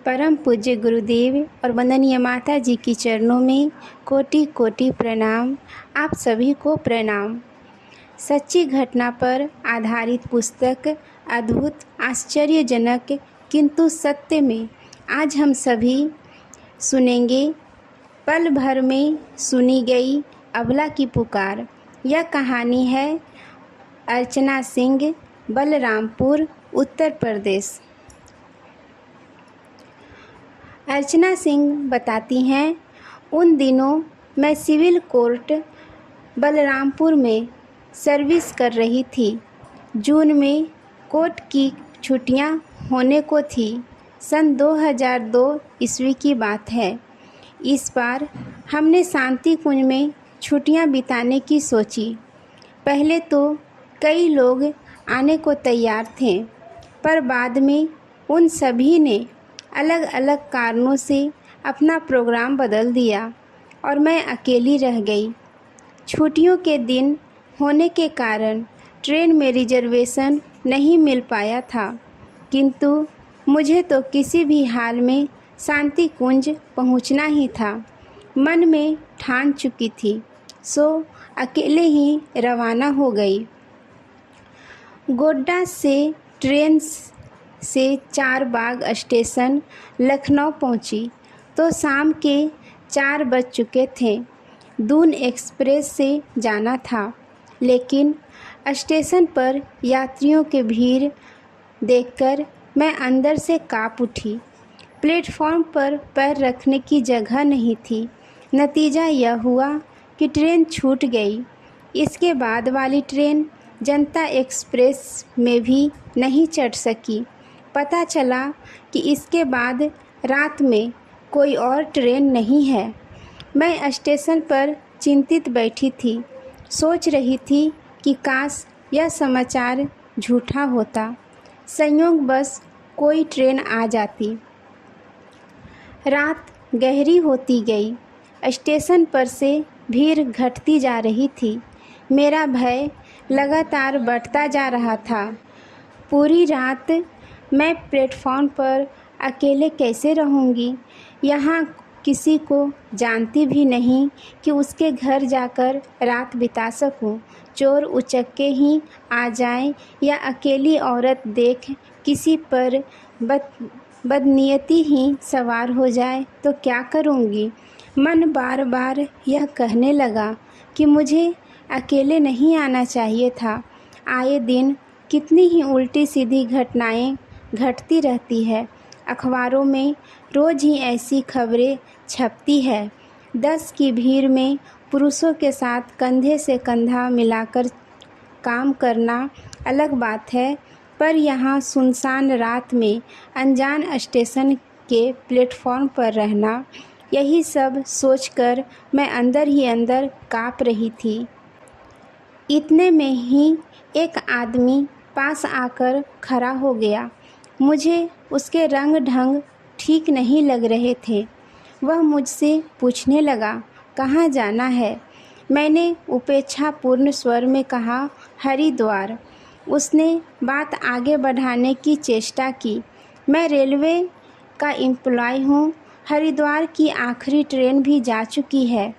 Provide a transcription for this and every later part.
परम पूज्य गुरुदेव और वंदनीय माता जी की चरणों में कोटि कोटि प्रणाम। आप सभी को प्रणाम। सच्ची घटना पर आधारित पुस्तक अद्भुत आश्चर्यजनक किंतु सत्य में आज हम सभी सुनेंगे। पल भर में सुनी गई अबला की पुकार। यह कहानी है अर्चना सिंह, बलरामपुर, उत्तर प्रदेश। अर्चना सिंह बताती हैं, उन दिनों मैं सिविल कोर्ट बलरामपुर में सर्विस कर रही थी। जून में कोर्ट की छुट्टियां होने को थी। सन 2002 ईस्वी की बात है। इस बार हमने शांति कुंज में छुट्टियां बिताने की सोची। पहले तो कई लोग आने को तैयार थे, पर बाद में उन सभी ने अलग अलग कारणों से अपना प्रोग्राम बदल दिया और मैं अकेली रह गई। छुट्टियों के दिन होने के कारण ट्रेन में रिजर्वेशन नहीं मिल पाया था, किंतु मुझे तो किसी भी हाल में शांति कुंज पहुंचना ही था। मन में ठान चुकी थी, सो अकेले ही रवाना हो गई। गोड्डा से ट्रेन से चारबाग स्टेशन लखनऊ पहुंची तो शाम के 4 बज चुके थे। दून एक्सप्रेस से जाना था, लेकिन स्टेशन पर यात्रियों की भीड़ देखकर मैं अंदर से काँप उठी। प्लेटफॉर्म पर पैर रखने की जगह नहीं थी। नतीजा यह हुआ कि ट्रेन छूट गई। इसके बाद वाली ट्रेन जनता एक्सप्रेस में भी नहीं चढ़ सकी। पता चला कि इसके बाद रात में कोई और ट्रेन नहीं है। मैं स्टेशन पर चिंतित बैठी थी, सोच रही थी कि काश यह समाचार झूठा होता, संयोग बस कोई ट्रेन आ जाती। रात गहरी होती गई। स्टेशन पर से भीड़ घटती जा रही थी। मेरा भय लगातार बढ़ता जा रहा था। पूरी रात मैं प्लेटफॉर्म पर अकेले कैसे रहूँगी? यहाँ किसी को जानती भी नहीं कि उसके घर जाकर रात बिता सकूं। चोर उचक्के ही आ जाएं या अकेली औरत देख किसी पर बदनीयती ही सवार हो जाए तो क्या करूँगी? मन बार बार यह कहने लगा कि मुझे अकेले नहीं आना चाहिए था। आए दिन कितनी ही उल्टी सीधी घटनाएं घटती रहती है। अखबारों में रोज़ ही ऐसी खबरें छपती है। 10 की भीड़ में पुरुषों के साथ कंधे से कंधा मिलाकर काम करना अलग बात है, पर यहाँ सुनसान रात में अनजान स्टेशन के प्लेटफॉर्म पर रहना, यही सब सोचकर मैं अंदर ही अंदर काँप रही थी। इतने में ही एक आदमी पास आकर खड़ा हो गया। मुझे उसके रंग ढंग ठीक नहीं लग रहे थे। वह मुझसे पूछने लगा, कहाँ जाना है? मैंने उपेक्षापूर्ण स्वर में कहा, हरिद्वार। उसने बात आगे बढ़ाने की चेष्टा की। मैं रेलवे का एम्प्लॉय हूँ। हरिद्वार की आखिरी ट्रेन भी जा चुकी है।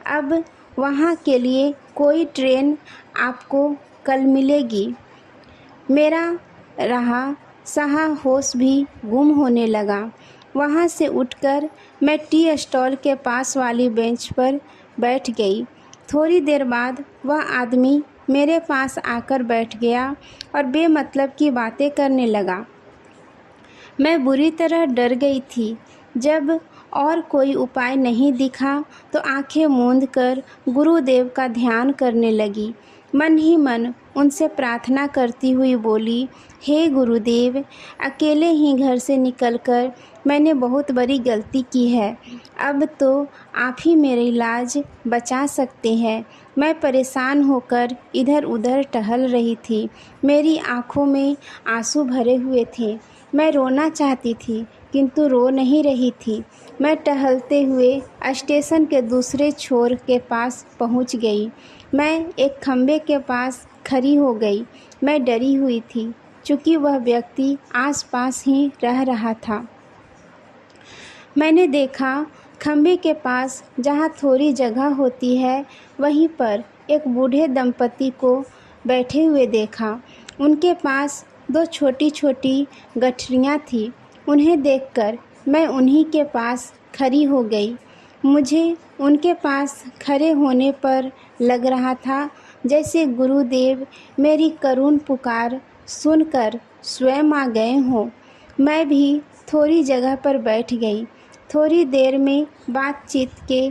अब वहाँ के लिए कोई ट्रेन आपको कल मिलेगी। मेरा रहा सहा होश भी गुम होने लगा। वहाँ से उठकर मैं टी स्टॉल के पास वाली बेंच पर बैठ गई। थोड़ी देर बाद वह आदमी मेरे पास आकर बैठ गया और बेमतलब की बातें करने लगा। मैं बुरी तरह डर गई थी। जब और कोई उपाय नहीं दिखा तो आंखें मूंद कर गुरुदेव का ध्यान करने लगी। मन ही मन उनसे प्रार्थना करती हुई बोली, हे गुरुदेव, अकेले ही घर से निकलकर मैंने बहुत बड़ी गलती की है। अब तो आप ही मेरी इलाज बचा सकते हैं। मैं परेशान होकर इधर उधर टहल रही थी। मेरी आंखों में आंसू भरे हुए थे। मैं रोना चाहती थी, किंतु रो नहीं रही थी। मैं टहलते हुए स्टेशन के दूसरे छोर के पास पहुंच गई। मैं एक खंबे के पास खड़ी हो गई। मैं डरी हुई थी, चूँकि वह व्यक्ति आसपास ही रह रहा था। मैंने देखा खम्भे के पास जहाँ थोड़ी जगह होती है वहीं पर एक बूढ़े दंपति को बैठे हुए देखा। उनके पास 2 छोटी-छोटी गठरियाँ थीं। उन्हें देखकर मैं उन्हीं के पास खड़ी हो गई। मुझे उनके पास खड़े होने पर लग रहा था जैसे गुरुदेव मेरी करुण पुकार सुनकर स्वयं आ गए हों। मैं भी थोड़ी जगह पर बैठ गई। थोड़ी देर में बातचीत के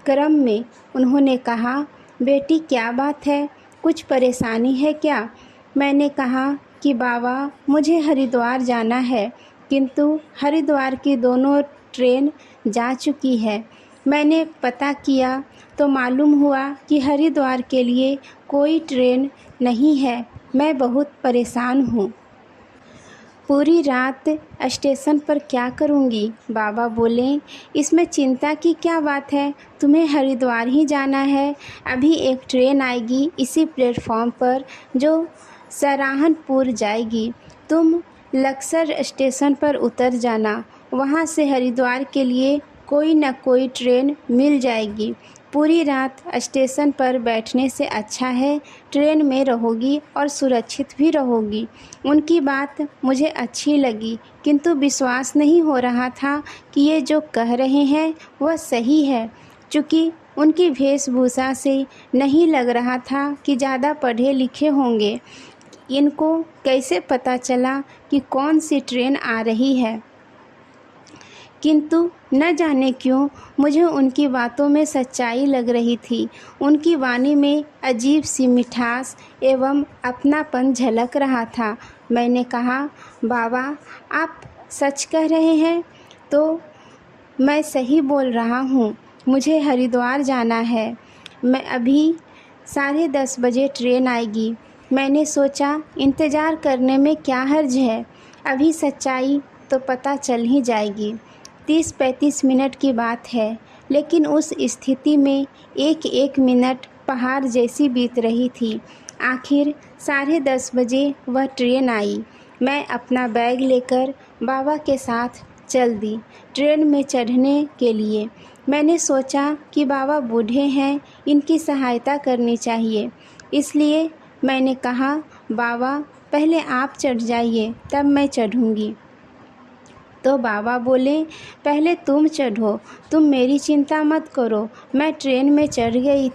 क्रम में उन्होंने कहा, बेटी क्या बात है, कुछ परेशानी है क्या? मैंने कहा कि बाबा मुझे हरिद्वार जाना है, किंतु हरिद्वार की दोनों ट्रेन जा चुकी है। मैंने पता किया तो मालूम हुआ कि हरिद्वार के लिए कोई ट्रेन नहीं है। मैं बहुत परेशान हूँ। पूरी रात स्टेशन पर क्या करूँगी? बाबा बोले, इसमें चिंता की क्या बात है, तुम्हें हरिद्वार ही जाना है। अभी एक ट्रेन आएगी इसी प्लेटफॉर्म पर जो सराहनपुर जाएगी। तुम लक्सर स्टेशन पर उतर जाना, वहाँ से हरिद्वार के लिए कोई न कोई ट्रेन मिल जाएगी। पूरी रात स्टेशन पर बैठने से अच्छा है ट्रेन में रहोगी और सुरक्षित भी रहोगी। उनकी बात मुझे अच्छी लगी, किंतु विश्वास नहीं हो रहा था कि ये जो कह रहे हैं वह सही है। चूँकि उनकी वेशभूषा से नहीं लग रहा था कि ज़्यादा पढ़े लिखे होंगे। इनको कैसे पता चला कि कौन सी ट्रेन आ रही है? किंतु न जाने क्यों मुझे उनकी बातों में सच्चाई लग रही थी। उनकी वाणी में अजीब सी मिठास एवं अपनापन झलक रहा था। मैंने कहा, बाबा आप सच कह रहे हैं? तो मैं सही बोल रहा हूँ, मुझे हरिद्वार जाना है। मैं अभी 10:30 बजे ट्रेन आएगी। मैंने सोचा इंतज़ार करने में क्या हर्ज है, अभी सच्चाई तो पता चल ही जाएगी। 30-35 मिनट की बात है, लेकिन उस स्थिति में एक मिनट पहाड़ जैसी बीत रही थी। आखिर 10:30 बजे वह ट्रेन आई। मैं अपना बैग लेकर बाबा के साथ चल दी ट्रेन में चढ़ने के लिए। मैंने सोचा कि बाबा बूढ़े हैं, इनकी सहायता करनी चाहिए। इसलिए मैंने कहा, बाबा पहले आप चढ़ जाइए तब मैं चढ़ूँगी। तो बाबा बोले, पहले तुम चढ़ो, तुम मेरी चिंता मत करो। मैं ट्रेन में चढ़ गई।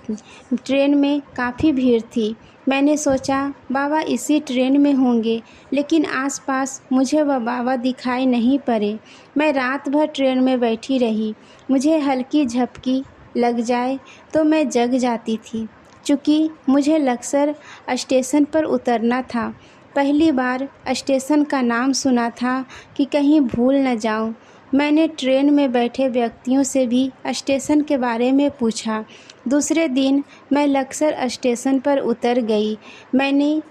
ट्रेन में काफ़ी भीड़ थी। मैंने सोचा बाबा इसी ट्रेन में होंगे, लेकिन आसपास मुझे वह बाबा दिखाई नहीं पड़े। मैं रात भर ट्रेन में बैठी रही। मुझे हल्की झपकी लग जाए तो मैं जग जाती थी। चूँकि मुझे लक्सर स्टेशन पर उतरना था, पहली बार स्टेशन का नाम सुना था कि कहीं भूल न जाऊं। मैंने ट्रेन में बैठे व्यक्तियों से भी स्टेशन के बारे में पूछा। दूसरे दिन मैं लक्सर स्टेशन पर उतर गई। मैंने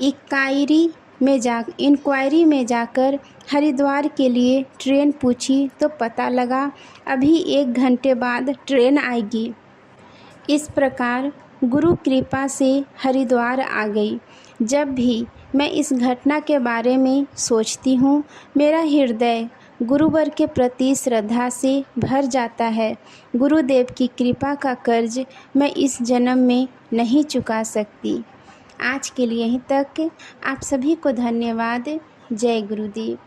इंक्वायरी में जाकर हरिद्वार के लिए ट्रेन पूछी तो पता लगा अभी 1 घंटे बाद ट्रेन आएगी। इस प्रकार गुरु कृपा से हरिद्वार आ गई। जब भी मैं इस घटना के बारे में सोचती हूँ, मेरा हृदय गुरुवर के प्रति श्रद्धा से भर जाता है। गुरुदेव की कृपा का कर्ज मैं इस जन्म में नहीं चुका सकती। आज के लिए यहीं तक। आप सभी को धन्यवाद। जय गुरुदेव।